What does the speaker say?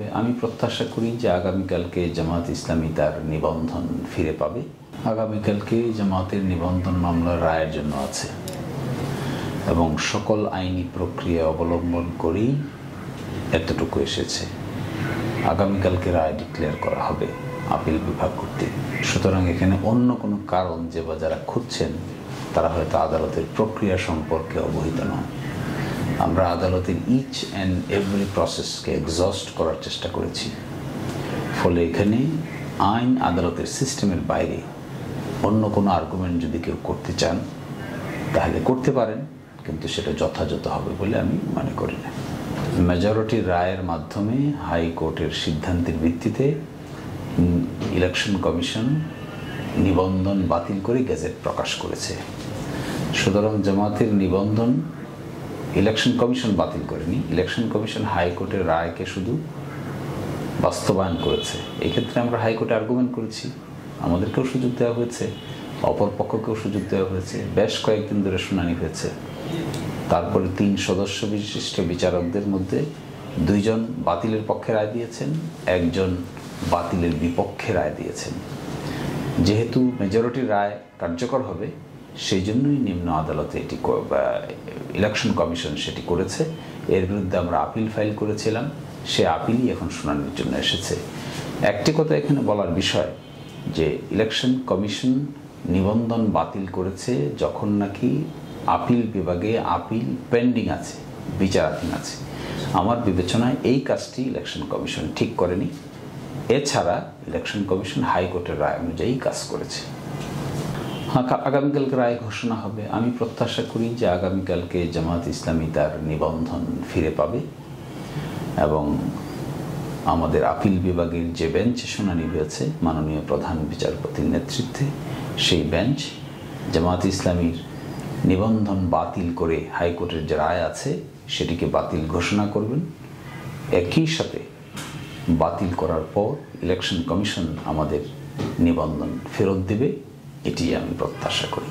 হবে। আমি প্রত্যাশা করি যে আগামীকালকে জামাত ইসলামী তার নিবন্ধন ফিরে পাবে। আগামীকালকে জামাতের নিবন্ধন মামলার রায়ের জন্য আছে এবং সকল আইনি প্রক্রিয়া অবলম্বন করেই এতটুকু এসেছে। আগামীকালকে রায় ডিক্লেয়ার করা হবে আপিল বিভাগ কর্তৃক। সুতরাং এখানে অন্য কোনো কারণ যে বা যারা খুঁজছেন তারা হয়তো আদালতের প্রক্রিয়া সম্পর্কে অবহিত নন। আমরা আদালতের ইচ অ্যান্ড এভরি প্রসেসকে এক্সস্ট করার চেষ্টা করেছি। ফলে এখানে আইন আদালতের সিস্টেমের বাইরে অন্য কোনো আর্গুমেন্ট যদি কেউ করতে চান তাহলে করতে পারেন, কিন্তু সেটা যথাযথ হবে বলে আমি মনে করি না। মেজরিটির রায়ের মাধ্যমে হাইকোর্টের সিদ্ধান্তের ভিত্তিতে ইলেকশন কমিশন নিবন্ধন বাতিল করে গেজেট প্রকাশ করেছে। সুতরাং জামাতের নিবন্ধন ইলেকশন কমিশন বাতিল করেনি, ইলেকশন কমিশন হাইকোর্টের রায়কে শুধু বাস্তবায়ন করেছে। এক্ষেত্রে আমরা হাইকোর্টে আর্গুমেন্ট করেছি, আমাদেরকেও সুযোগ দেওয়া হয়েছে, অপর পক্ষকেও সুযোগ দেওয়া হয়েছে, বেশ কয়েকদিন ধরে শুনানি হয়েছে। তারপরে 3 সদস্য বিশিষ্ট বিচারকদের মধ্যে 2 জন বাতিলের পক্ষে রায় দিয়েছেন, 1 জন বাতিলের বিপক্ষে রায় দিয়েছেন। যেহেতু মেজরিটির রায় কার্যকর হবে সেই জন্যই নিম্ন আদালতে এটি ইলেকশন কমিশন সেটি করেছে। এর বিরুদ্ধে আমরা আপিল ফাইল করেছিলাম, সে আপিলই এখন শুনানির জন্য এসেছে। একটি কথা এখানে বলার বিষয় যে ইলেকশন কমিশন নিবন্ধন বাতিল করেছে যখন নাকি আপিল বিভাগে আপিল পেন্ডিং আছে, বিচারাধীন আছে। আমার বিবেচনায় এই কাজটি ইলেকশন কমিশন ঠিক করেনি। এছাড়া ইলেকশন কমিশন হাইকোর্টের রায় অনুযায়ী কাজ করেছে। আগামীকালকে রায় ঘোষণা হবে। আমি প্রত্যাশা করি যে আগামীকালকে জামাত ইসলামী তার নিবন্ধন ফিরে পাবে এবং আমাদের আপিল বিভাগের যে বেঞ্চে শুনানি হয়েছে মাননীয় প্রধান বিচারপতির নেতৃত্বে, সেই বেঞ্চ জামাত ইসলামীর নিবন্ধন বাতিল করে হাইকোর্টের যে রায় আছে সেটিকে বাতিল ঘোষণা করবেন। একই সাথে বাতিল করার পর ইলেকশন কমিশন আমাদের নিবন্ধন ফেরত দেবে, এটি আমি প্রত্যাশা করি।